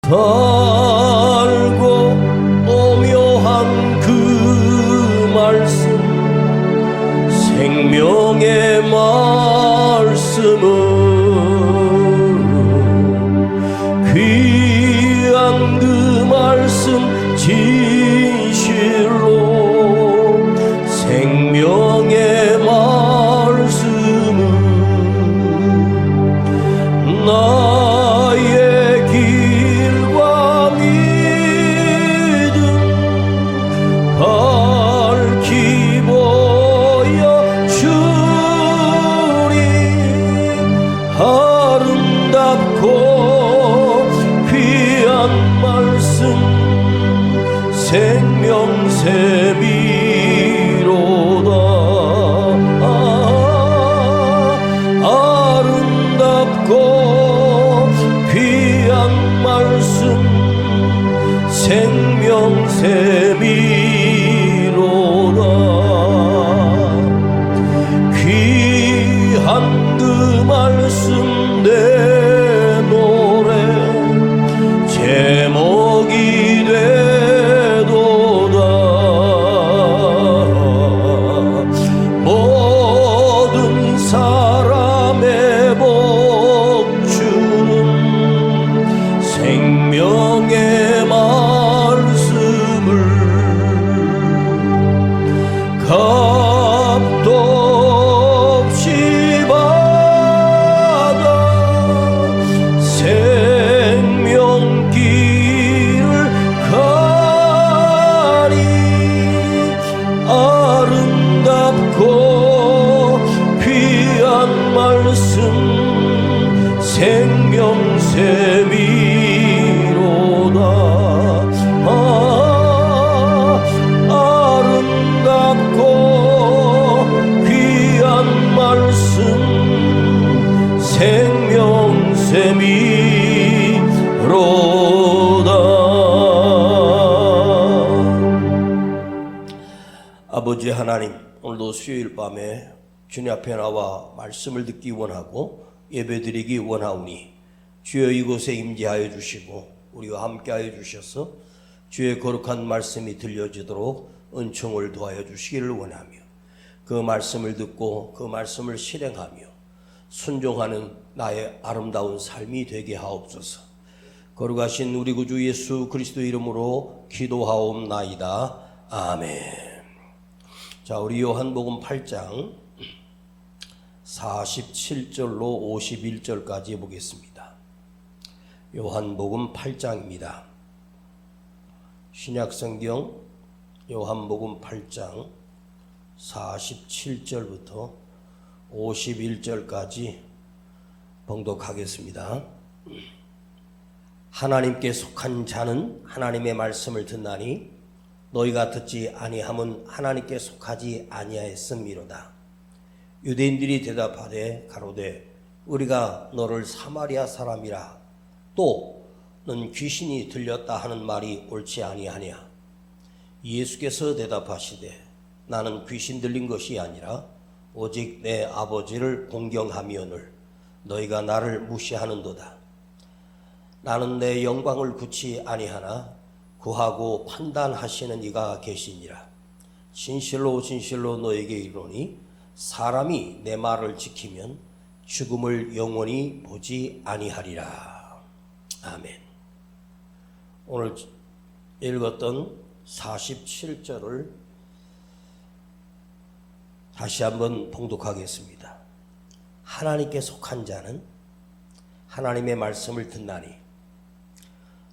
달고 오묘한 그 말씀, 생명의 말씀은 귀한 그 말씀 진실로, 생명의 말씀은 나의 길과 믿음 밝히 보여주리. 아름답고 귀한 말씀, 생명샘이로다. 아름답고 귀한 말씀, 생명샘이로다. 귀한 그 말씀 내 노래 제목이 되도다. 모든 사람의 복 주는 생명의 말씀을 값도 없이 받아 생명길을 가리. 아름답고 귀한 말씀, 생명샘이로다. 아름답고 귀한 말씀, 생명샘이로다. 아버지 하나님, 오늘도 수요일 밤에 주님 앞에 나와 말씀을 듣기 원하고 예배드리기 원하오니 주여 이곳에 임재하여 주시고 우리와 함께하여 주셔서 주의 거룩한 말씀이 들려지도록 은총을 도하여 주시기를 원하며, 그 말씀을 듣고 그 말씀을 실행하며 순종하는 나의 아름다운 삶이 되게 하옵소서. 거룩하신 우리 구주 예수 그리스도 이름으로 기도하옵나이다. 아멘. 자, 우리 요한복음 8장 47절로 51절까지 보겠습니다. 요한복음 8장입니다. 신약성경 요한복음 8장 47절부터 51절까지 봉독하겠습니다. 하나님께 속한 자는 하나님의 말씀을 듣나니 너희가 듣지 아니함은 하나님께 속하지 아니하였음이로다. 유대인들이 대답하되 가로되 우리가 너를 사마리아 사람이라 또 는 귀신이 들렸다 하는 말이 옳지 아니하냐. 예수께서 대답하시되 나는 귀신 들린 것이 아니라 오직 내 아버지를 공경하며늘 너희가 나를 무시하는도다. 나는 내 영광을 구치 아니하나 구하고 판단하시는 이가 계시니라. 진실로 진실로 너에게 이르노니 사람이 내 말을 지키면 죽음을 영원히 보지 아니하리라. 아멘. 오늘 읽었던 47절을 다시 한번 봉독하겠습니다. 하나님께 속한 자는 하나님의 말씀을 듣나니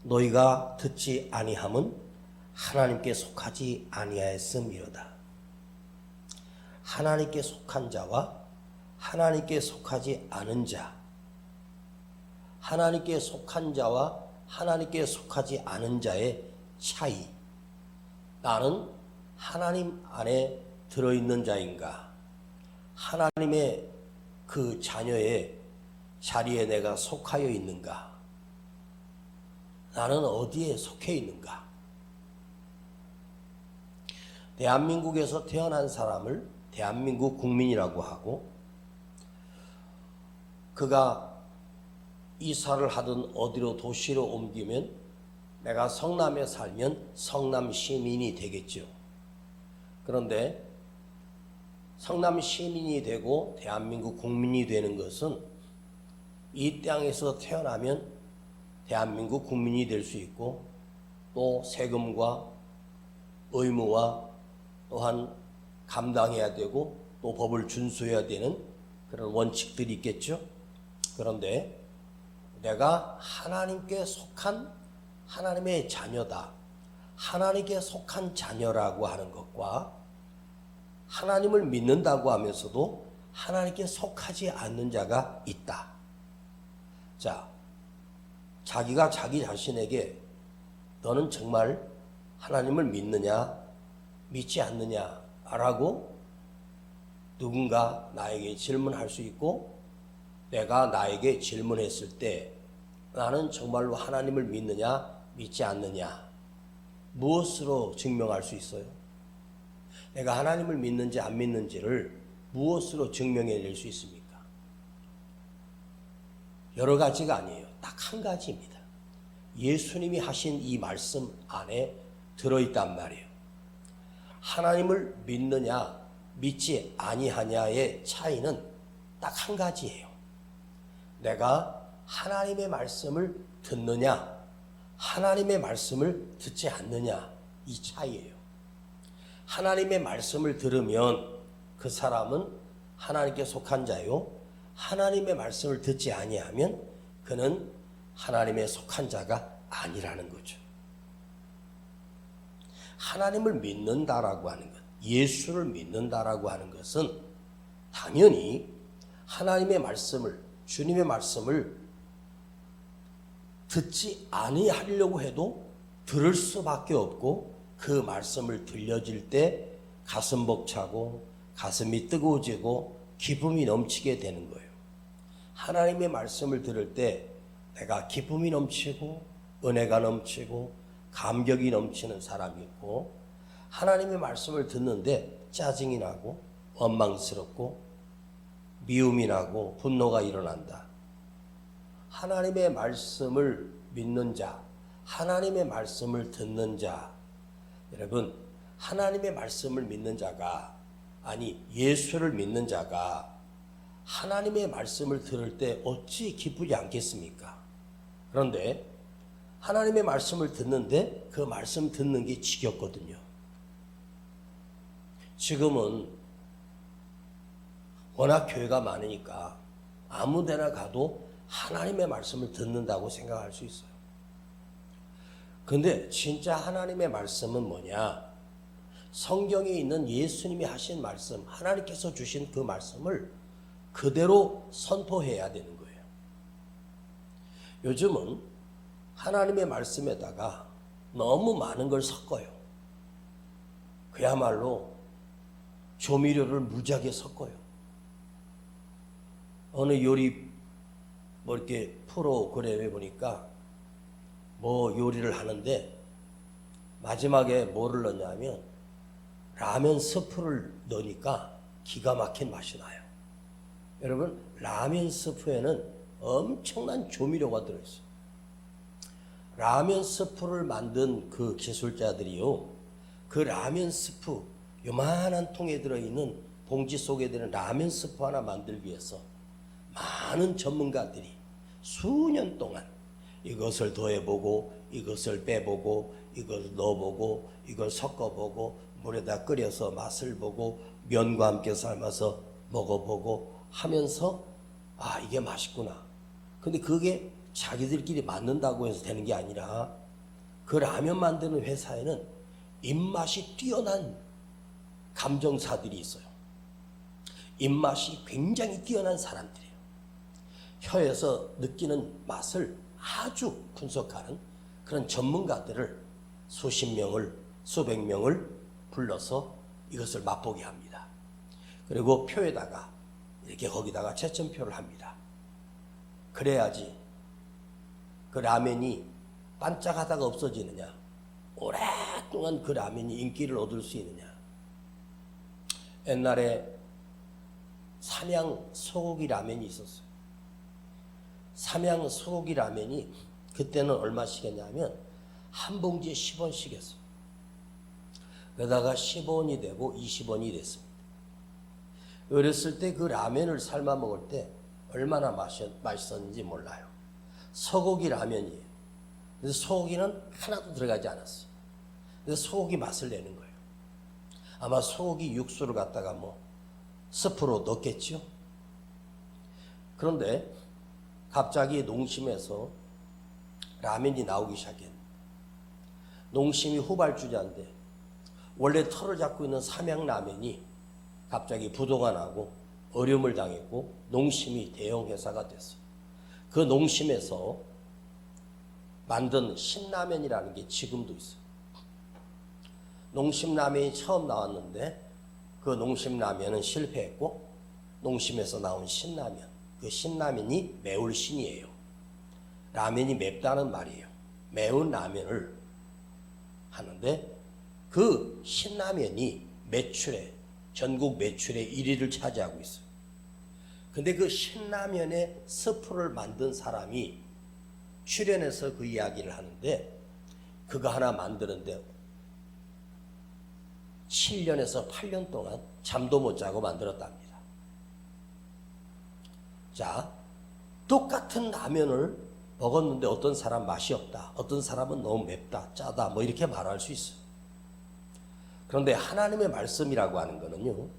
너희가 듣지 아니함은 하나님께 속하지 아니하였음이로다. 하나님께 속한 자와 하나님께 속하지 않은 자, 하나님께 속한 자와 하나님께 속하지 않은 자의 차이. 나는 하나님 안에 들어있는 자인가? 하나님의 그 자녀의 자리에 내가 속하여 있는가? 나는 어디에 속해 있는가? 대한민국에서 태어난 사람을 대한민국 국민이라고 하고, 그가 이사를 하든 어디로 도시로 옮기면 내가 성남에 살면 성남 시민이 되겠죠. 그런데 성남 시민이 되고 대한민국 국민이 되는 것은 이 땅에서 태어나면 대한민국 국민이 될 수 있고 또 세금과 의무와 또한 감당해야 되고 또 법을 준수해야 되는 그런 원칙들이 있겠죠. 그런데 내가 하나님께 속한 하나님의 자녀다. 하나님께 속한 자녀라고 하는 것과 하나님을 믿는다고 하면서도 하나님께 속하지 않는 자가 있다. 자, 자기가 자기 자신에게 너는 정말 하나님을 믿느냐, 믿지 않느냐라고 누군가 나에게 질문할 수 있고 내가 나에게 질문했을 때 나는 정말로 하나님을 믿느냐, 믿지 않느냐 무엇으로 증명할 수 있어요? 내가 하나님을 믿는지 안 믿는지를 무엇으로 증명해낼 수 있습니까? 여러 가지가 아니에요. 딱 한 가지입니다. 예수님이 하신 이 말씀 안에 들어있단 말이에요. 하나님을 믿느냐 믿지 아니하냐의 차이는 딱 한 가지예요. 내가 하나님의 말씀을 듣느냐 하나님의 말씀을 듣지 않느냐 이 차이예요. 하나님의 말씀을 들으면 그 사람은 하나님께 속한 자요, 하나님의 말씀을 듣지 아니하면 그는 하나님의 속한 자가 아니라는 거죠. 하나님을 믿는다라고 하는 것, 예수를 믿는다라고 하는 것은 당연히 하나님의 말씀을, 주님의 말씀을 듣지 아니하려고 해도 들을 수밖에 없고 그 말씀을 들려질 때 가슴 벅차고 가슴이 뜨거워지고 기쁨이 넘치게 되는 거예요. 하나님의 말씀을 들을 때 내가 기쁨이 넘치고 은혜가 넘치고 감격이 넘치는 사람이 있고 하나님의 말씀을 듣는데 짜증이 나고 원망스럽고 미움이 나고 분노가 일어난다. 하나님의 말씀을 믿는 자, 하나님의 말씀을 듣는 자, 여러분 하나님의 말씀을 믿는 자가 아니 예수를 믿는 자가 하나님의 말씀을 들을 때 어찌 기쁘지 않겠습니까? 그런데 하나님의 말씀을 듣는데 그 말씀 듣는 게 지겹거든요. 지금은 워낙 교회가 많으니까 아무 데나 가도 하나님의 말씀을 듣는다고 생각할 수 있어요. 근데 진짜 하나님의 말씀은 뭐냐? 성경에 있는 예수님이 하신 말씀, 하나님께서 주신 그 말씀을 그대로 선포해야 되는 거예요. 요즘은 하나님의 말씀에다가 너무 많은 걸 섞어요. 그야말로 조미료를 무지하게 섞어요. 어느 요리 이렇게 프로그램에 보니까 요리를 하는데 마지막에 뭐를 넣냐면 라면 스프를 넣으니까 기가 막힌 맛이 나요. 여러분 라면 스프에는 엄청난 조미료가 들어있어요. 라면 스프를 만든 그 기술자들이요, 그 라면 스프 요만한 통에 들어있는 봉지 속에 들은 라면 스프 하나 만들기 위해서 많은 전문가들이 수년 동안 이것을 더해보고 이것을 빼보고 이걸 넣어보고 이걸 섞어보고 물에다 끓여서 맛을 보고 면과 함께 삶아서 먹어보고 하면서 이게 맛있구나. 근데 그게 자기들끼리 만든다고 해서 되는 게 아니라 그 라면 만드는 회사에는 입맛이 뛰어난 감정사들이 있어요. 입맛이 굉장히 뛰어난 사람들이에요. 혀에서 느끼는 맛을 아주 분석하는 그런 전문가들을 수십 명을 수백 명을 불러서 이것을 맛보게 합니다. 그리고 표에다가 이렇게 거기다가 채점표를 합니다. 그래야지 그 라면이 반짝하다가 없어지느냐, 오랫동안 그 라면이 인기를 얻을 수 있느냐. 옛날에 삼양 소고기 라면이 있었어요. 삼양 소고기 라면이 그때는 얼마씩 했냐면 한 봉지에 10원씩 했어요. 그러다가 15원이 되고 20원이 됐습니다. 어렸을 때 그 라면을 삶아 먹을 때 얼마나 맛있었는지 몰라요. 소고기 라면이에요. 그래서 소고기는 하나도 들어가지 않았어요. 그래서 소고기 맛을 내는 거예요. 아마 소고기 육수를 갖다가 스프로 넣겠죠. 그런데 갑자기 농심에서 라면이 나오기 시작했는데, 농심이 후발주자인데 원래 털을 잡고 있는 삼양라면이 갑자기 부도가 나고 어려움을 당했고 농심이 대형 회사가 됐어요. 그 농심에서 만든 신라면이라는 게 지금도 있어요. 농심라면이 처음 나왔는데 그 농심라면은 실패했고 농심에서 나온 신라면, 그 신라면이 매울 신이에요. 라면이 맵다는 말이에요. 매운 라면을 하는데 그 신라면이 전국 매출의 1위를 차지하고 있어요. 근데 그 신라면의 스프를 만든 사람이 출연해서 그 이야기를 하는데, 그거 하나 만드는데 7년에서 8년 동안 잠도 못 자고 만들었답니다. 자, 똑같은 라면을 먹었는데 어떤 사람 맛이 없다, 어떤 사람은 너무 맵다, 짜다, 이렇게 말할 수 있어요. 그런데 하나님의 말씀이라고 하는 거는요,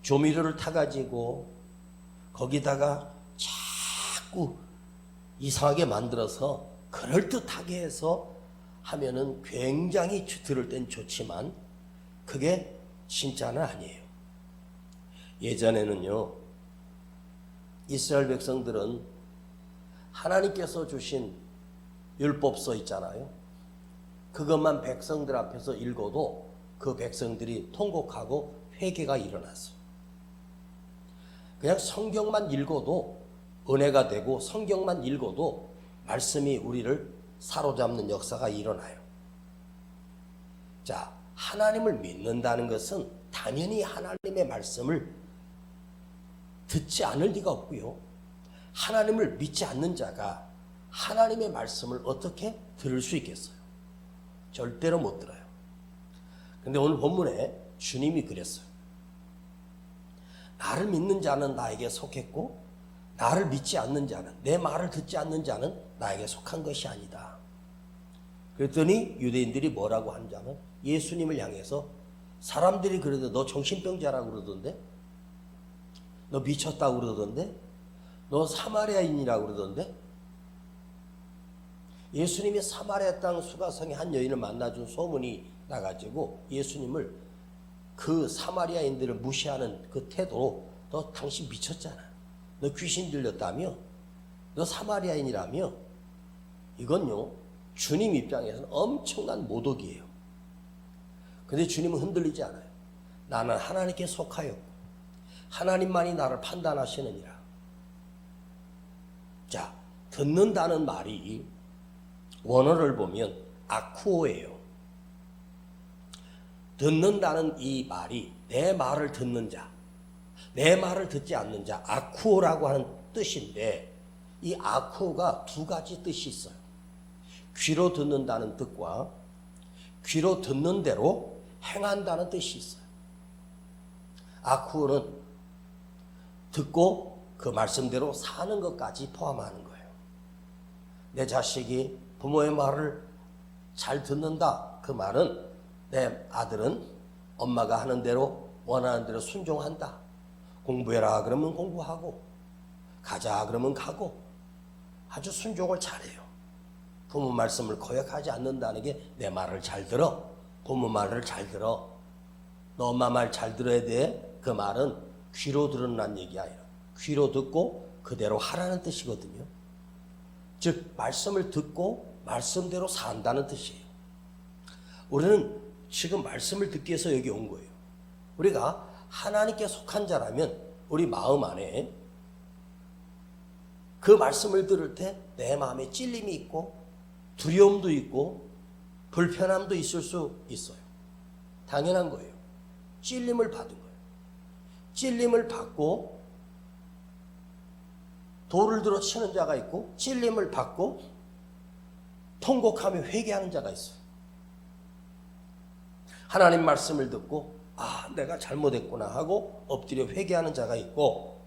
조미료를 타가지고 거기다가 자꾸 이상하게 만들어서 그럴듯하게 해서 하면은 굉장히 들을 땐 좋지만 그게 진짜는 아니에요. 예전에는요, 이스라엘 백성들은 하나님께서 주신 율법서 있잖아요. 그것만 백성들 앞에서 읽어도 그 백성들이 통곡하고 회개가 일어났어요. 그냥 성경만 읽어도 은혜가 되고 성경만 읽어도 말씀이 우리를 사로잡는 역사가 일어나요. 자, 하나님을 믿는다는 것은 당연히 하나님의 말씀을 듣지 않을 리가 없고요. 하나님을 믿지 않는 자가 하나님의 말씀을 어떻게 들을 수 있겠어요? 절대로 못 들어요. 근데 오늘 본문에 주님이 그랬어요. 나를 믿는 자는 나에게 속했고 나를 믿지 않는 자는, 내 말을 듣지 않는 자는 나에게 속한 것이 아니다. 그랬더니 유대인들이 뭐라고 하는지는 예수님을 향해서 사람들이 그러던데 너 정신병자라고 그러던데, 너 미쳤다고 그러던데, 너 사마리아인이라고 그러던데. 예수님이 사마리아 땅 수가성의 한 여인을 만나준 소문이 나가지고 예수님을 그 사마리아인들을 무시하는 그 태도로 너 당신 미쳤잖아, 너 귀신 들렸다며, 너 사마리아인이라며. 이건요, 주님 입장에서는 엄청난 모독이에요. 근데 주님은 흔들리지 않아요. 나는 하나님께 속하였고 하나님만이 나를 판단하시느니라. 자, 듣는다는 말이 원어를 보면 아쿠오예요. 듣는다는 이 말이 내 말을 듣는 자, 내 말을 듣지 않는 자, 아쿠오라고 하는 뜻인데, 이 아쿠오가 두 가지 뜻이 있어요. 귀로 듣는다는 뜻과 귀로 듣는 대로 행한다는 뜻이 있어요. 아쿠오는 듣고 그 말씀대로 사는 것까지 포함하는 거예요. 내 자식이 부모의 말을 잘 듣는다, 그 말은 내 아들은 엄마가 하는 대로 원하는 대로 순종한다. 공부해라 그러면 공부하고, 가자 그러면 가고, 아주 순종을 잘해요. 부모 말씀을 거역하지 않는다는 게 내 말을 잘 들어, 부모 말을 잘 들어, 너 엄마 말 잘 들어야 돼. 그 말은 귀로 들으라는 얘기 아니에요. 귀로 듣고 그대로 하라는 뜻이거든요. 즉 말씀을 듣고 말씀대로 산다는 뜻이에요. 우리는 지금 말씀을 듣기 위해서 여기 온 거예요. 우리가 하나님께 속한 자라면 우리 마음 안에 그 말씀을 들을 때 내 마음에 찔림이 있고 두려움도 있고 불편함도 있을 수 있어요. 당연한 거예요. 찔림을 받은 거예요. 찔림을 받고 돌을 들어 치는 자가 있고 찔림을 받고 통곡하며 회개하는 자가 있어요. 하나님 말씀을 듣고 내가 잘못했구나 하고 엎드려 회개하는 자가 있고,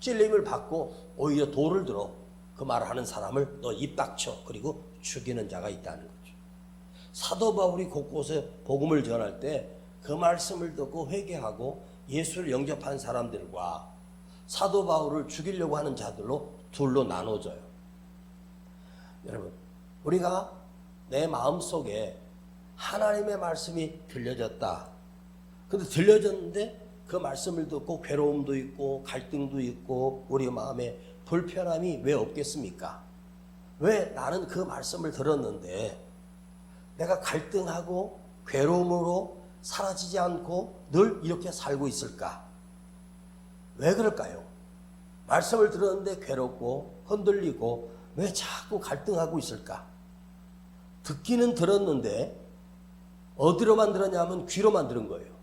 찔림을 받고 오히려 돌을 들어 그 말을 하는 사람을 너 입 닥쳐 그리고 죽이는 자가 있다는 거죠. 사도 바울이 곳곳에 복음을 전할 때 그 말씀을 듣고 회개하고 예수를 영접한 사람들과 사도 바울을 죽이려고 하는 자들로 둘로 나눠져요. 여러분, 우리가 내 마음속에 하나님의 말씀이 들려졌다. 근데 들려졌는데 그 말씀을 듣고 괴로움도 있고 갈등도 있고 우리 마음에 불편함이 왜 없겠습니까? 왜 나는 그 말씀을 들었는데 내가 갈등하고 괴로움으로 사라지지 않고 늘 이렇게 살고 있을까? 왜 그럴까요? 말씀을 들었는데 괴롭고 흔들리고 왜 자꾸 갈등하고 있을까? 듣기는 들었는데 어디로만 들었냐면 귀로만 들은 거예요.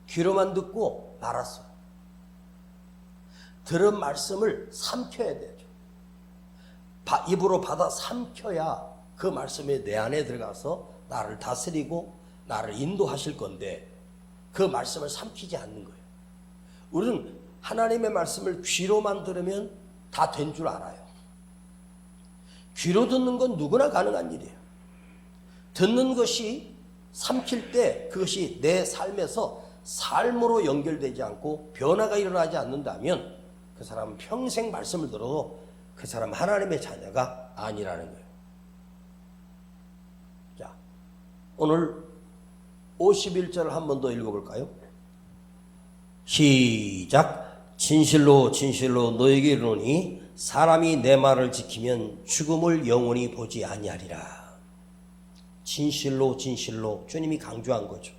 귀로만 듣고 말았어요. 들은 말씀을 삼켜야 되죠. 입으로 받아 삼켜야 그 말씀이 내 안에 들어가서 나를 다스리고 나를 인도하실 건데 그 말씀을 삼키지 않는 거예요. 우리는 하나님의 말씀을 귀로만 들으면 다 된 줄 알아요. 귀로 듣는 건 누구나 가능한 일이에요. 듣는 것이 삼킬 때 그것이 내 삶에서 삶으로 연결되지 않고 변화가 일어나지 않는다면 그 사람은 평생 말씀을 들어도 그 사람은 하나님의 자녀가 아니라는 거예요. 자, 오늘 51절을 한 번 더 읽어볼까요? 시작. 진실로 진실로 너에게 이르노니 사람이 내 말을 지키면 죽음을 영원히 보지 아니하리라. 진실로 진실로 주님이 강조한 거죠.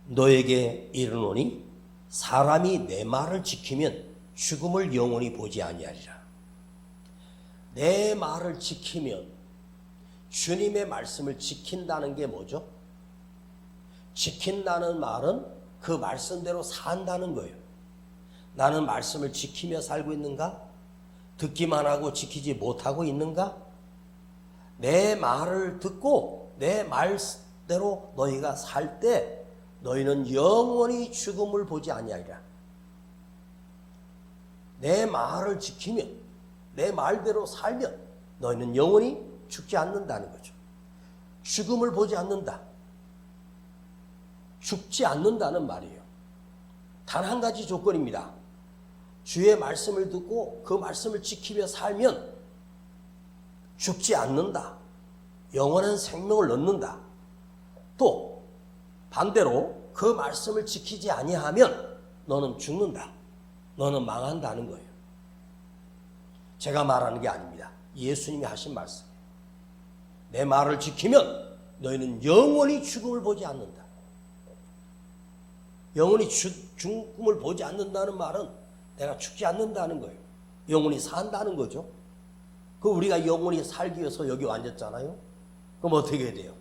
너에게 이르노니 사람이 내 말을 지키면 죽음을 영원히 보지 아니하리라. 내 말을 지키면 주님의 말씀을 지킨다는 게 뭐죠? 지킨다는 말은 그 말씀대로 산다는 거예요. 나는 말씀을 지키며 살고 있는가? 듣기만 하고 지키지 못하고 있는가? 내 말을 듣고 내 말대로 너희가 살 때 너희는 영원히 죽음을 보지 아니하리라. 내 말을 지키면 내 말대로 살면 너희는 영원히 죽지 않는다는 거죠. 죽음을 보지 않는다. 죽지 않는다는 말이에요. 단 한 가지 조건입니다. 주의 말씀을 듣고 그 말씀을 지키며 살면 죽지 않는다. 영원한 생명을 얻는다. 또 반대로 그 말씀을 지키지 아니하면 너는 죽는다. 너는 망한다는 거예요. 제가 말하는 게 아닙니다. 예수님이 하신 말씀. 내 말을 지키면 너희는 영원히 죽음을 보지 않는다. 영원히 죽음을 보지 않는다는 말은 내가 죽지 않는다는 거예요. 영원히 산다는 거죠. 그 우리가 영원히 살기 위해서 여기 앉았잖아요. 그럼 어떻게 해야 돼요?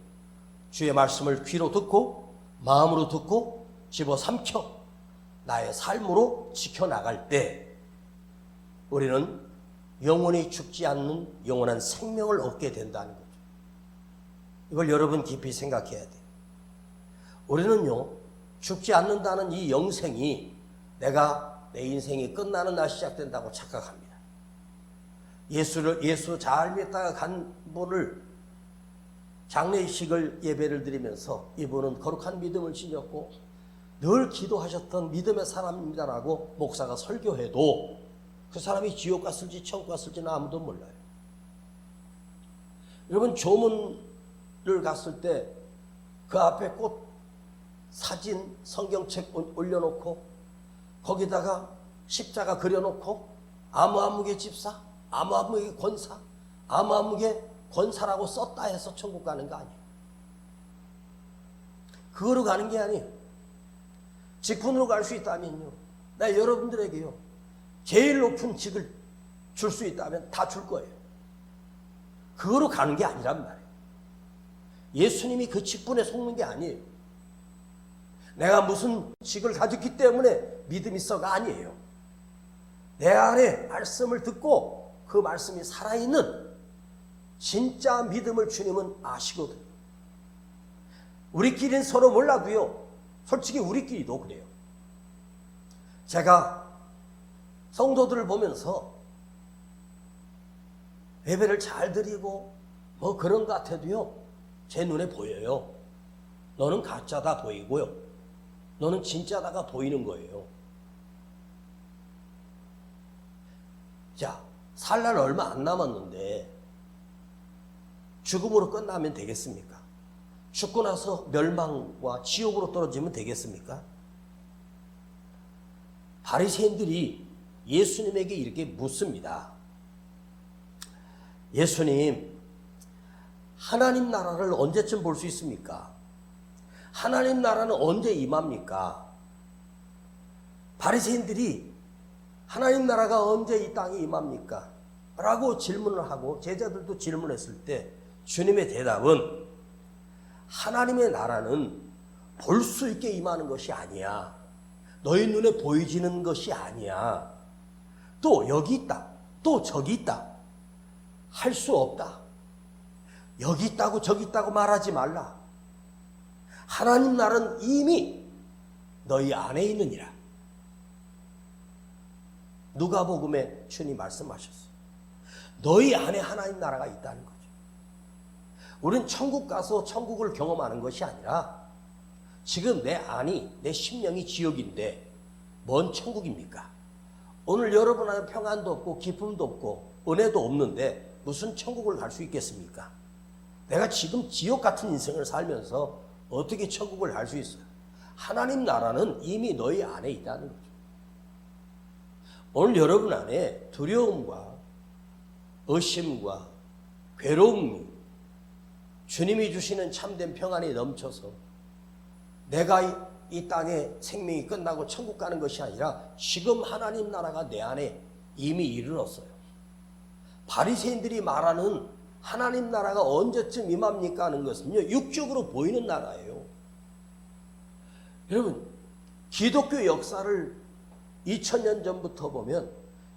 주의 말씀을 귀로 듣고 마음으로 듣고 집어삼켜 나의 삶으로 지켜나갈 때 우리는 영원히 죽지 않는 영원한 생명을 얻게 된다는 거죠. 이걸 여러분 깊이 생각해야 돼요. 우리는요, 죽지 않는다는 이 영생이 내가 내 인생이 끝나는 날 시작된다고 착각합니다. 예수 잘 믿다가 간 분을 장례식을 예배를 드리면서 이분은 거룩한 믿음을 지녔고 늘 기도하셨던 믿음의 사람입니다라고 목사가 설교해도 그 사람이 지옥 갔을지 천국 갔을지는 아무도 몰라요. 여러분, 조문을 갔을 때 그 앞에 꽃 사진 성경책 올려놓고 거기다가 십자가 그려놓고 아무아무개 집사, 아무아무개 권사, 아무아무개 권사라고 썼다 해서 천국 가는 거 아니에요. 그거로 가는 게 아니에요. 직분으로 갈 수 있다면요, 나 여러분들에게요 제일 높은 직을 줄 수 있다면 다 줄 거예요. 그거로 가는 게 아니란 말이에요. 예수님이 그 직분에 속는 게 아니에요. 내가 무슨 직을 가졌기 때문에 믿음이 있어가 아니에요. 내 안에 말씀을 듣고 그 말씀이 살아있는 진짜 믿음을 주님은 아시거든요. 우리끼리는 서로 몰라도요, 솔직히 우리끼리도 그래요. 제가 성도들을 보면서 예배를 잘 드리고 뭐 그런 것 같아도요, 제 눈에 보여요. 너는 가짜다 보이고요, 너는 진짜다가 보이는 거예요. 자, 살 날 얼마 안 남았는데 죽음으로 끝나면 되겠습니까? 죽고 나서 멸망과 지옥으로 떨어지면 되겠습니까? 바리새인들이 예수님에게 이렇게 묻습니다. 예수님, 하나님 나라를 언제쯤 볼 수 있습니까? 하나님 나라는 언제 임합니까? 바리새인들이 하나님 나라가 언제 이 땅에 임합니까? 라고 질문을 하고 제자들도 질문했을 때 주님의 대답은 하나님의 나라는 볼 수 있게 임하는 것이 아니야. 너희 눈에 보이지는 것이 아니야. 또 여기 있다, 또 저기 있다 할 수 없다. 여기 있다고 저기 있다고 말하지 말라. 하나님 나라는 이미 너희 안에 있느니라. 누가복음에 주님 말씀하셨어요. 너희 안에 하나님 나라가 있다는 거죠. 우리는 천국 가서 천국을 경험하는 것이 아니라 지금 내 안이, 내 심령이 지옥인데 뭔 천국입니까? 오늘 여러분 안에 평안도 없고 기쁨도 없고 은혜도 없는데 무슨 천국을 갈 수 있겠습니까? 내가 지금 지옥 같은 인생을 살면서 어떻게 천국을 갈 수 있어요? 하나님 나라는 이미 너희 안에 있다는 거죠. 오늘 여러분 안에 두려움과 의심과 괴로움이 주님이 주시는 참된 평안이 넘쳐서 내가 이 땅에 생명이 끝나고 천국 가는 것이 아니라 지금 하나님 나라가 내 안에 이미 이르렀어요. 바리새인들이 말하는 하나님 나라가 언제쯤 임합니까 하는 것은요, 육적으로 보이는 나라예요. 여러분, 기독교 역사를 2000년 전부터 보면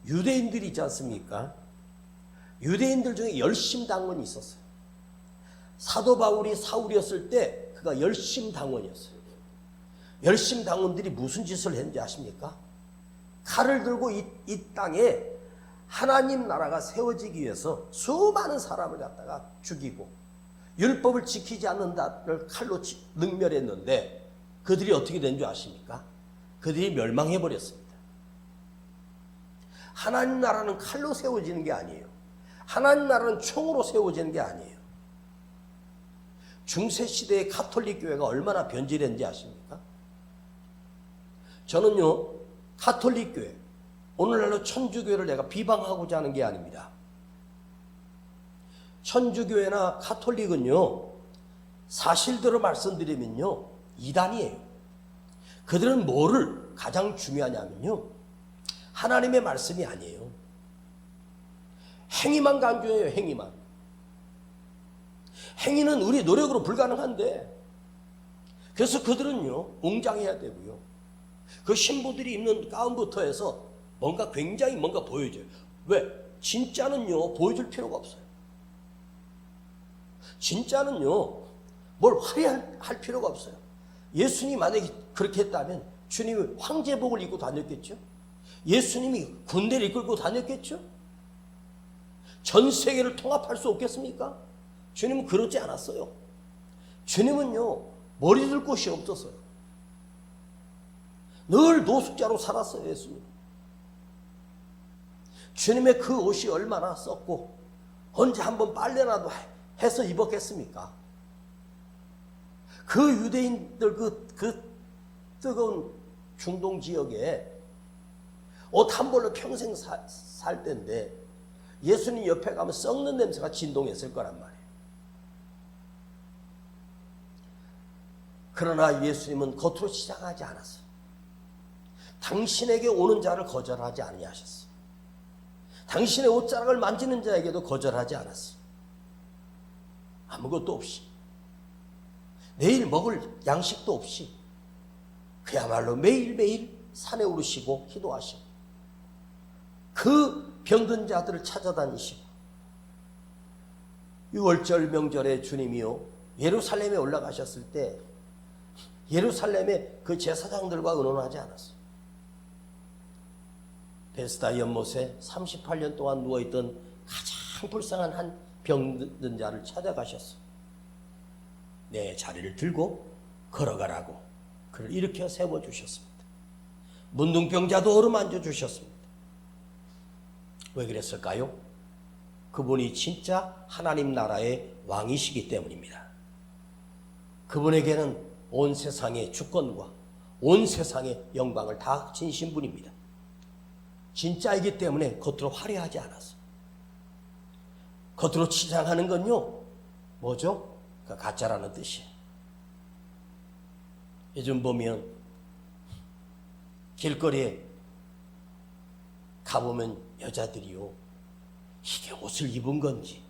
유대인들이 있지 않습니까? 유대인들 중에 열심당원이 있었어요. 사도 바울이 사울이었을 때 그가 열심당원이었어요. 열심당원들이 무슨 짓을 했는지 아십니까? 칼을 들고 이 땅에 하나님 나라가 세워지기 위해서 수많은 사람을 갖다가 죽이고 율법을 지키지 않는다를 칼로 능멸했는데 그들이 어떻게 된 줄 아십니까? 그들이 멸망해버렸습니다. 하나님 나라는 칼로 세워지는 게 아니에요. 하나님 나라는 총으로 세워지는 게 아니에요. 중세시대의 가톨릭 교회가 얼마나 변질했는지 아십니까? 저는요, 가톨릭 교회, 오늘날로 천주교회를 내가 비방하고자 하는 게 아닙니다. 천주교회나 가톨릭은요, 사실대로 말씀드리면요, 이단이에요. 그들은 뭐를 가장 중요하냐면요, 하나님의 말씀이 아니에요. 행위만 강조해요. 행위만. 행위는 우리 노력으로 불가능한데, 그래서 그들은요, 웅장해야 되고요, 그 신부들이 입는 가운부터 해서 굉장히 뭔가 보여줘요. 왜? 진짜는요, 보여줄 필요가 없어요. 진짜는요, 뭘 화려할 필요가 없어요. 예수님이 만약에 그렇게 했다면 주님이 황제복을 입고 다녔겠죠? 예수님이 군대를 이끌고 다녔겠죠? 전 세계를 통합할 수 없겠습니까? 주님은 그러지 않았어요. 주님은요, 머리 들 곳이 없었어요. 늘 노숙자로 살았어요, 예수님. 주님의 그 옷이 얼마나 썩고 언제 한번 빨래라도 해서 입었겠습니까? 그 유대인들 그 뜨거운 중동 지역에 옷 한 벌로 평생 살 때인데 예수님 옆에 가면 썩는 냄새가 진동했을 거란 말이에요. 그러나 예수님은 겉으로 치장하지 않았어요. 당신에게 오는 자를 거절하지 아니하셨어요. 당신의 옷자락을 만지는 자에게도 거절하지 않았어요. 아무것도 없이, 내일 먹을 양식도 없이 그야말로 매일매일 산에 오르시고 기도하시고 그 병든 자들을 찾아다니시고, 6월절 명절에 주님이요 예루살렘에 올라가셨을 때 예루살렘에 그 제사장들과 의논하지 않았어요. 베스다 연못에 38년 동안 누워있던 가장 불쌍한 한 병든 자를 찾아가셨어요. 내 자리를 들고 걸어가라고 그를 일으켜 세워주셨습니다. 문둥병자도 어루만져 주셨습니다. 왜 그랬을까요? 그분이 진짜 하나님 나라의 왕이시기 때문입니다. 그분에게는 온 세상의 주권과 온 세상의 영광을 다 지니신 분입니다. 진짜이기 때문에 겉으로 화려하지 않았어요. 겉으로 치장하는 건요, 뭐죠? 가짜라는 뜻이에요. 요즘 보면 길거리에 가보면 여자들이요, 이게 옷을 입은 건지,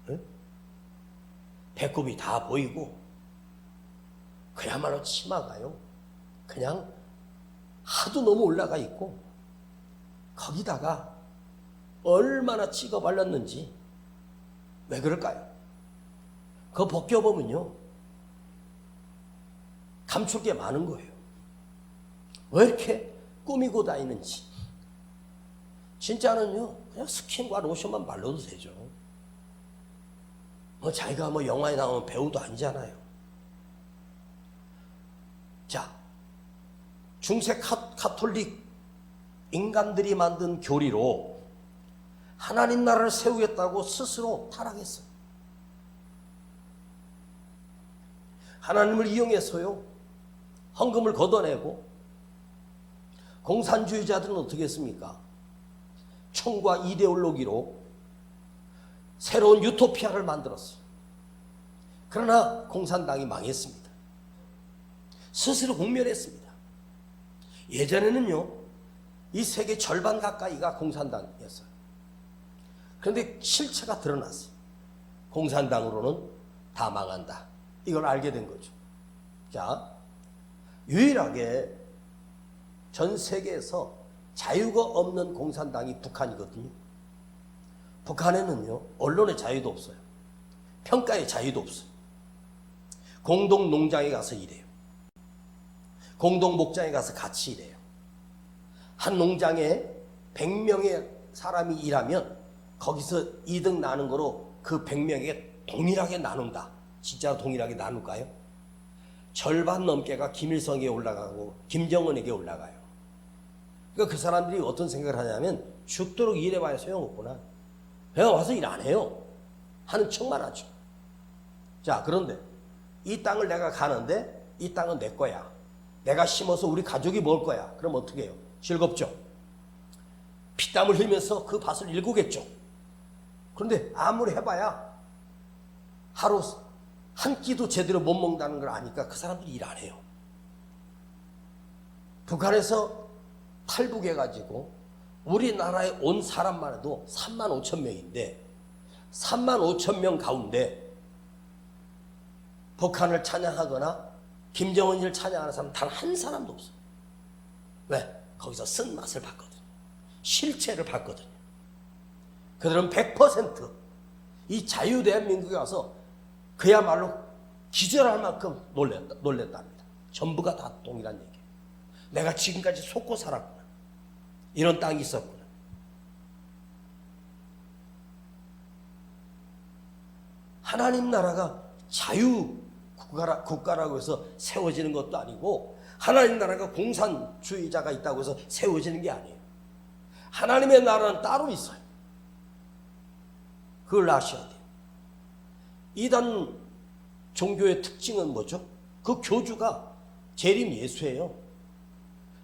응? 배꼽이 다 보이고, 그야말로 치마가요, 그냥 하도 너무 올라가 있고, 거기다가 얼마나 찍어 발랐는지. 왜 그럴까요? 그거 벗겨보면요, 감출 게 많은 거예요. 왜 이렇게 꾸미고 다니는지. 진짜는요, 그냥 스킨과 로션만 발라도 되죠. 자기가 영화에 나오는 배우도 아니잖아요. 자, 중세 카톨릭 인간들이 만든 교리로 하나님 나라를 세우겠다고 스스로 타락했어요. 하나님을 이용해서요, 헌금을 걷어내고, 공산주의자들은 어떻게 했습니까? 총과 이데올로기로 새로운 유토피아를 만들었어요. 그러나 공산당이 망했습니다. 스스로 공멸했습니다. 예전에는요, 이 세계 절반 가까이가 공산당이었어요. 그런데 실체가 드러났어요. 공산당으로는 다 망한다. 이걸 알게 된 거죠. 자, 유일하게 전 세계에서 자유가 없는 공산당이 북한이거든요. 북한에는요, 언론의 자유도 없어요. 평가의 자유도 없어요. 공동 농장에 가서 일해요. 공동 목장에 가서 같이 일해요. 한 농장에 100명의 사람이 일하면 거기서 이득 나는 거로 그 100명에게 동일하게 나눈다. 진짜 동일하게 나눌까요? 절반 넘게가 김일성에게 올라가고 김정은에게 올라가요. 그러니까 그 사람들이 어떤 생각을 하냐면, 죽도록 일해봐야 소용없구나, 내가 와서 일 안 해요 하는 척만 하죠. 자, 그런데 이 땅을 내가 가는데 이 땅은 내 거야, 내가 심어서 우리 가족이 먹을 거야. 그럼 어떻게 해요? 즐겁죠. 피땀을 흘리면서 그 밭을 일구겠죠. 그런데 아무리 해봐야 하루 한 끼도 제대로 못 먹는다는 걸 아니까 그 사람들이 일 안 해요. 북한에서 탈북해가지고 우리나라에 온 사람만 해도 3만 5천 명인데 3만 5천 명 가운데 북한을 찬양하거나 김정은을 찬양하는 사람 단 한 사람도 없어요. 왜? 거기서 쓴맛을 봤거든요. 실체를 봤거든요. 그들은 100% 이 자유대한민국에 와서 그야말로 기절할 만큼 놀랬답니다. 전부가 다 동일한 얘기예요. 내가 지금까지 속고 살았구나, 이런 땅이 있었구나. 하나님 나라가 자유 국가라고 해서 세워지는 것도 아니고, 하나님 나라가 공산주의자가 있다고 해서 세워지는 게 아니에요. 하나님의 나라는 따로 있어요. 그걸 아셔야 돼요. 이단 종교의 특징은 뭐죠? 그 교주가 재림 예수예요.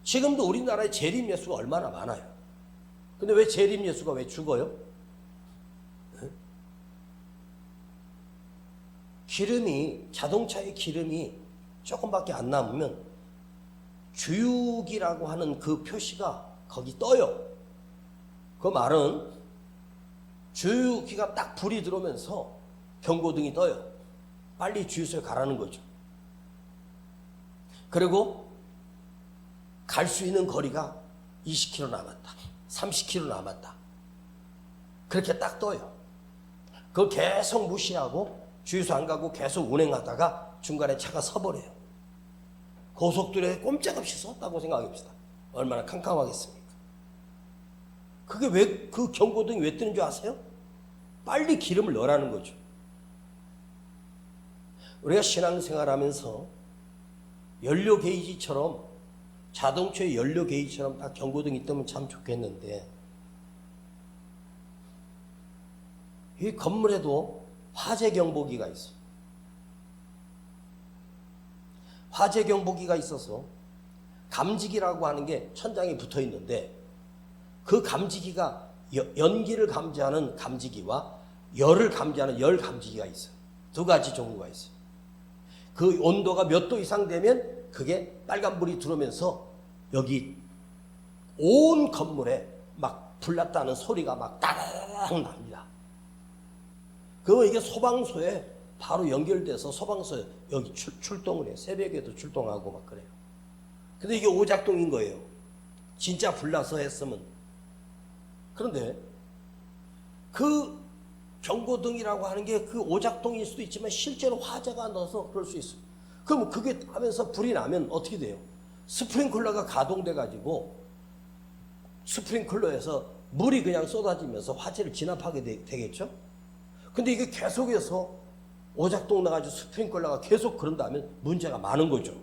지금도 우리나라에 재림 예수가 얼마나 많아요. 근데 왜 재림 예수가 왜 죽어요? 기름이, 자동차의 기름이 조금밖에 안 남으면 주유기라고 하는 그 표시가 거기 떠요. 그 말은 주유기가 딱 불이 들어오면서 경고등이 떠요. 빨리 주유소에 가라는 거죠. 그리고 갈 수 있는 거리가 20km 남았다. 30km 남았다. 그렇게 딱 떠요. 그걸 계속 무시하고 주유소 안 가고 계속 운행하다가 중간에 차가 서버려요. 고속도로에 꼼짝없이 섰다고 생각해봅시다. 얼마나 캄캄하겠습니까? 그게 왜, 그 경고등이 왜 뜨는 줄 아세요? 빨리 기름을 넣으라는 거죠. 우리가 신앙생활 하면서 연료 게이지처럼, 자동차의 연료 게이지처럼 딱 경고등이 뜨면 참 좋겠는데, 이 건물에도 화재 경보기가 있어요. 화재 경보기가 있어서 감지기라고 하는 게 천장에 붙어 있는데, 그 감지기가 연기를 감지하는 감지기와 열을 감지하는 열 감지기가 있어요. 두 가지 종류가 있어요. 그 온도가 몇 도 이상 되면 그게 빨간불이 들어오면서 여기 온 건물에 막 불났다는 소리가 막 따라락 납니다. 그러면 이게 소방서에 바로 연결돼서 소방서에 여기 출동을 해요. 새벽에도 출동하고 막 그래요. 근데 이게 오작동인 거예요. 진짜 불나서 했으면. 그런데 그 경고등이라고 하는 게 그 오작동일 수도 있지만 실제로 화재가 나서 그럴 수 있어요. 그럼 그게 하면서 불이 나면 어떻게 돼요? 스프링클러가 가동돼 가지고 스프링클러에서 물이 그냥 쏟아지면서 화재를 진압하게 되겠죠? 근데 이게 계속해서 오작동 나가지고 스프링클러가 계속 그런다면 문제가 많은 거죠.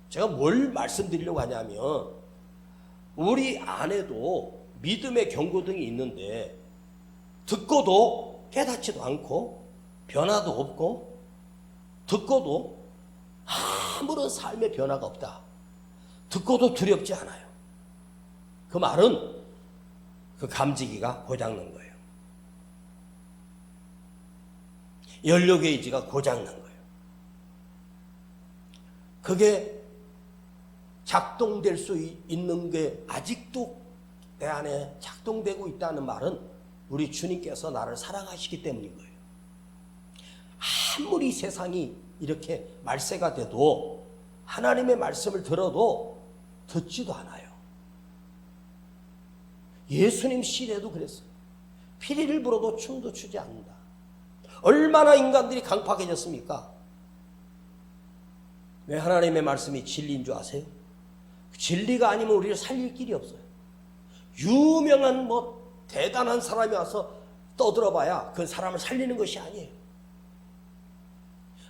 제가 뭘 말씀드리려고 하냐면, 우리 안에도 믿음의 경고등이 있는데 듣고도 깨닫지도 않고 변화도 없고, 듣고도 아무런 삶의 변화가 없다. 듣고도 두렵지 않아요. 그 말은 그 감지기가 고장난 거예요. 연료 게이지가 고장난 거예요. 그게 작동될 수 있는 게 아직도 내 안에 작동되고 있다는 말은 우리 주님께서 나를 사랑하시기 때문인 거예요. 아무리 세상이 이렇게 말세가 돼도 하나님의 말씀을 들어도 듣지도 않아요. 예수님 시대도 그랬어요. 피리를 불어도 춤도 추지 않는다. 얼마나 인간들이 강팍해졌습니까? 왜 하나님의 말씀이 진리인 줄 아세요? 진리가 아니면 우리를 살릴 길이 없어요. 유명한 대단한 사람이 와서 떠들어봐야 그 사람을 살리는 것이 아니에요.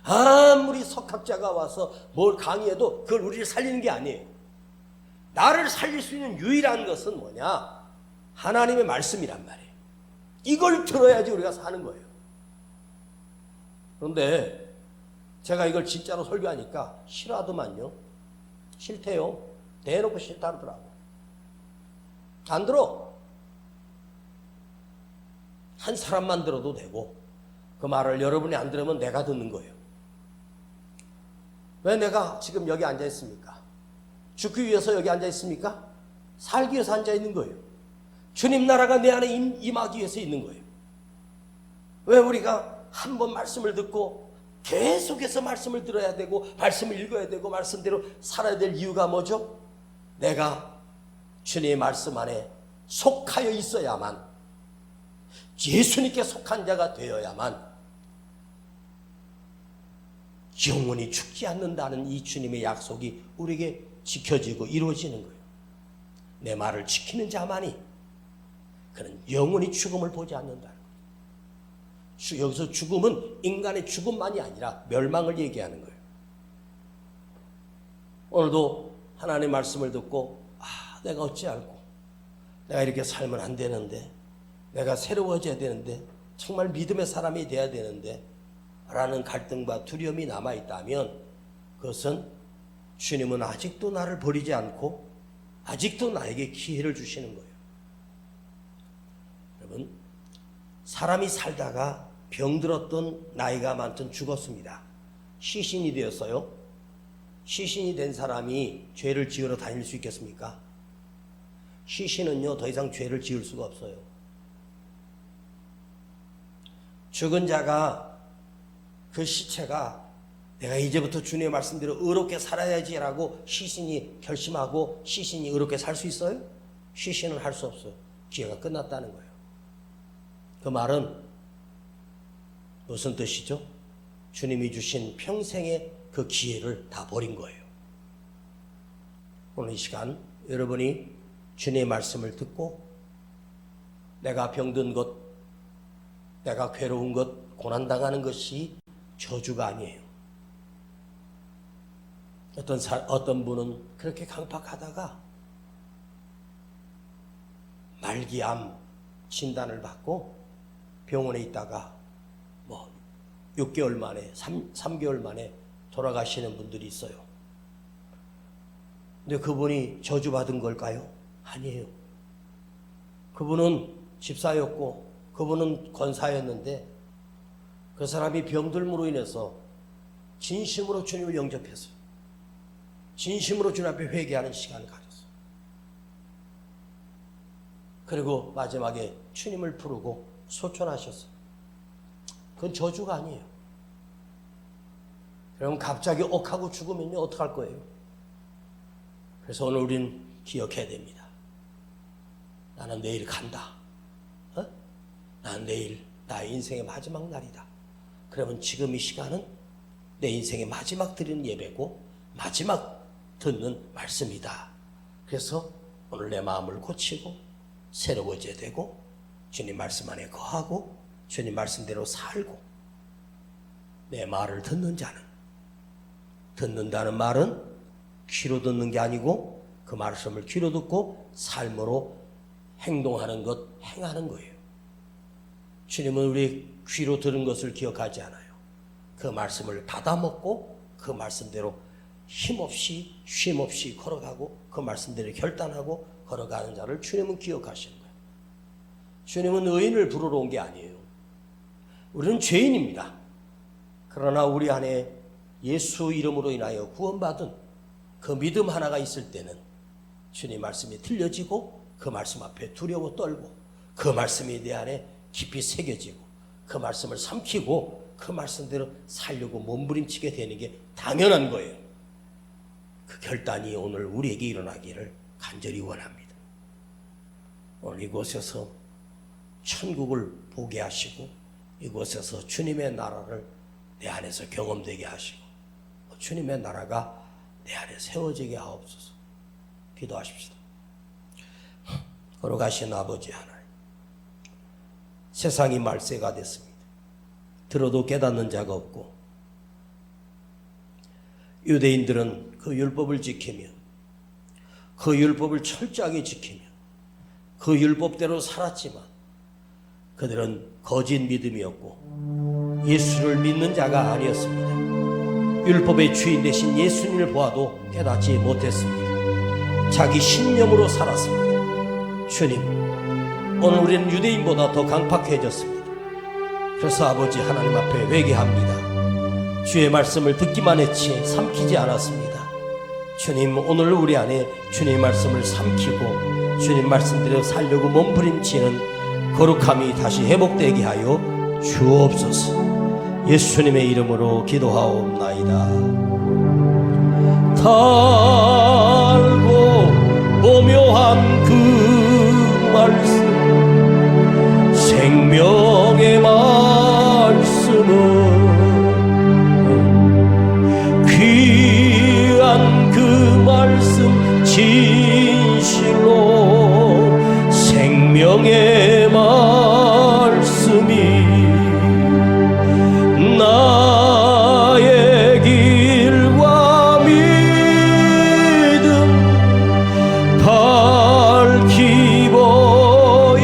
아무리 석학자가 와서 뭘 강의해도 그걸 우리를 살리는 게 아니에요. 나를 살릴 수 있는 유일한 것은 뭐냐? 하나님의 말씀이란 말이에요. 이걸 들어야지 우리가 사는 거예요. 그런데 제가 이걸 진짜로 설교하니까 싫어하더만요. 싫대요. 대놓고 싫다 그러더라고. 안 들어. 한 사람만 들어도 되고, 그 말을 여러분이 안 들으면 내가 듣는 거예요. 왜 내가 지금 여기 앉아 있습니까? 죽기 위해서 여기 앉아 있습니까? 살기 위해서 앉아 있는 거예요. 주님 나라가 내 안에 임하기 위해서 있는 거예요. 왜 우리가 한 번 말씀을 듣고 계속해서 말씀을 들어야 되고 말씀을 읽어야 되고 말씀대로 살아야 될 이유가 뭐죠? 내가 주님의 말씀 안에 속하여 있어야만, 예수님께 속한 자가 되어야만 영원히 죽지 않는다는 이 주님의 약속이 우리에게 지켜지고 이루어지는 거예요. 내 말을 지키는 자만이 그는 영원히 죽음을 보지 않는다는 거예요. 여기서 죽음은 인간의 죽음만이 아니라 멸망을 얘기하는 거예요. 오늘도 하나님의 말씀을 듣고 내가 어찌할꼬, 내가 이렇게 살면 안 되는데, 내가 새로워져야 되는데, 정말 믿음의 사람이 돼야 되는데 라는 갈등과 두려움이 남아있다면 그것은 주님은 아직도 나를 버리지 않고 아직도 나에게 기회를 주시는 거예요. 여러분, 사람이 살다가 병들었던 나이가 많든 죽었습니다. 시신이 되었어요. 시신이 된 사람이 죄를 지으러 다닐 수 있겠습니까? 시신은요, 더 이상 죄를 지을 수가 없어요. 죽은 자가, 그 시체가 내가 이제부터 주님의 말씀대로 의롭게 살아야지라고 시신이 결심하고 시신이 의롭게 살 수 있어요? 쉬쉬는 할 수 없어요. 기회가 끝났다는 거예요. 그 말은 무슨 뜻이죠? 주님이 주신 평생의 그 기회를 다 버린 거예요. 오늘 이 시간 여러분이 주님의 말씀을 듣고 내가 병든 것, 내가 괴로운 것, 고난당하는 것이 저주가 아니에요. 어떤 분은 그렇게 강팍하다가 말기암 진단을 받고 병원에 있다가 6개월 만에 3개월 만에 돌아가시는 분들이 있어요. 근데 그분이 저주받은 걸까요? 아니에요. 그분은 집사였고 그분은 권사였는데 그 사람이 병들므로 인해서 진심으로 주님을 영접했어요. 진심으로 주님 앞에 회개하는 시간을 가졌어요. 그리고 마지막에 주님을 부르고 소천하셨어요. 그건 저주가 아니에요. 그럼 갑자기 옥하고 죽으면요 어떡할 거예요? 그래서 오늘 우린 기억해야 됩니다. 나는 내일 간다. 나는 내일 나의 인생의 마지막 날이다. 그러면 지금 이 시간은 내 인생의 마지막 드리는 예배고 마지막 듣는 말씀이다. 그래서 오늘 내 마음을 고치고 새로워져야 되고 주님 말씀 안에 거하고 주님 말씀대로 살고 내 말을 듣는 자는, 듣는다는 말은 귀로 듣는 게 아니고 그 말씀을 귀로 듣고 삶으로 행동하는 것, 행하는 거예요. 주님은 우리 귀로 들은 것을 기억하지 않아요. 그 말씀을 받아먹고 그 말씀대로 힘없이 쉼없이 걸어가고 그 말씀대로 결단하고 걸어가는 자를 주님은 기억하시는 거예요. 주님은 의인을 부르러 온 게 아니에요. 우리는 죄인입니다. 그러나 우리 안에 예수 이름으로 인하여 구원받은 그 믿음 하나가 있을 때는 주님 말씀이 들려지고 그 말씀 앞에 두려워 떨고 그 말씀이 내 안에 깊이 새겨지고 그 말씀을 삼키고 그 말씀대로 살려고 몸부림치게 되는 게 당연한 거예요. 그 결단이 오늘 우리에게 일어나기를 간절히 원합니다. 오늘 이곳에서 천국을 보게 하시고 이곳에서 주님의 나라를 내 안에서 경험되게 하시고 주님의 나라가 내 안에 세워지게 하옵소서. 기도하십시다. 걸어가신 아버지 하나님, 세상이 말세가 됐습니다. 들어도 깨닫는 자가 없고 유대인들은 그 율법을 지키며 그 율법을 철저하게 지키며 그 율법대로 살았지만 그들은 거짓 믿음이었고 예수를 믿는 자가 아니었습니다. 율법의 주인 되신 예수님을 보아도 깨닫지 못했습니다. 자기 신념으로 살았습니다. 주님, 오늘 우리는 유대인보다 더 강팍해졌습니다. 그래서 아버지 하나님 앞에 회개합니다. 주의 말씀을 듣기만 했지 삼키지 않았습니다. 주님, 오늘 우리 안에 주님의 말씀을 삼키고 주님 말씀대로 살려고 몸부림치는 거룩함이 다시 회복되게 하여 주옵소서. 예수님의 이름으로 기도하옵나이다. 달고 오묘한 그 말씀, 생명의 말씀은 귀한 그 말씀 진실로 생명의 말씀이 나의 길과 믿음 밝히 보여주네.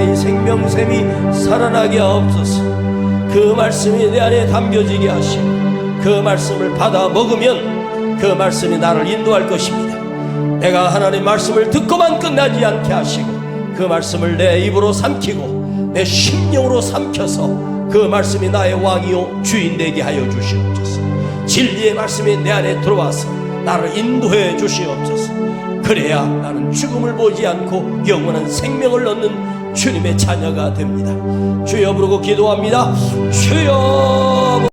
안에 이 생명샘이 살아나게 하옵소서. 그 말씀이 내 안에 담겨지게 하시고 그 말씀을 받아 먹으면 그 말씀이 나를 인도할 것입니다. 내가 하나님 말씀을 듣고만 끝나지 않게 하시고 그 말씀을 내 입으로 삼키고 내 심령으로 삼켜서 그 말씀이 나의 왕이요 주인 되게 하여 주시옵소서. 진리의 말씀이 내 안에 들어와서 나를 인도해 주시옵소서. 그래야 나는 죽음을 보지 않고 영원한 생명을 얻는 주님의 자녀가 됩니다. 주여 부르고 기도합니다. 주여.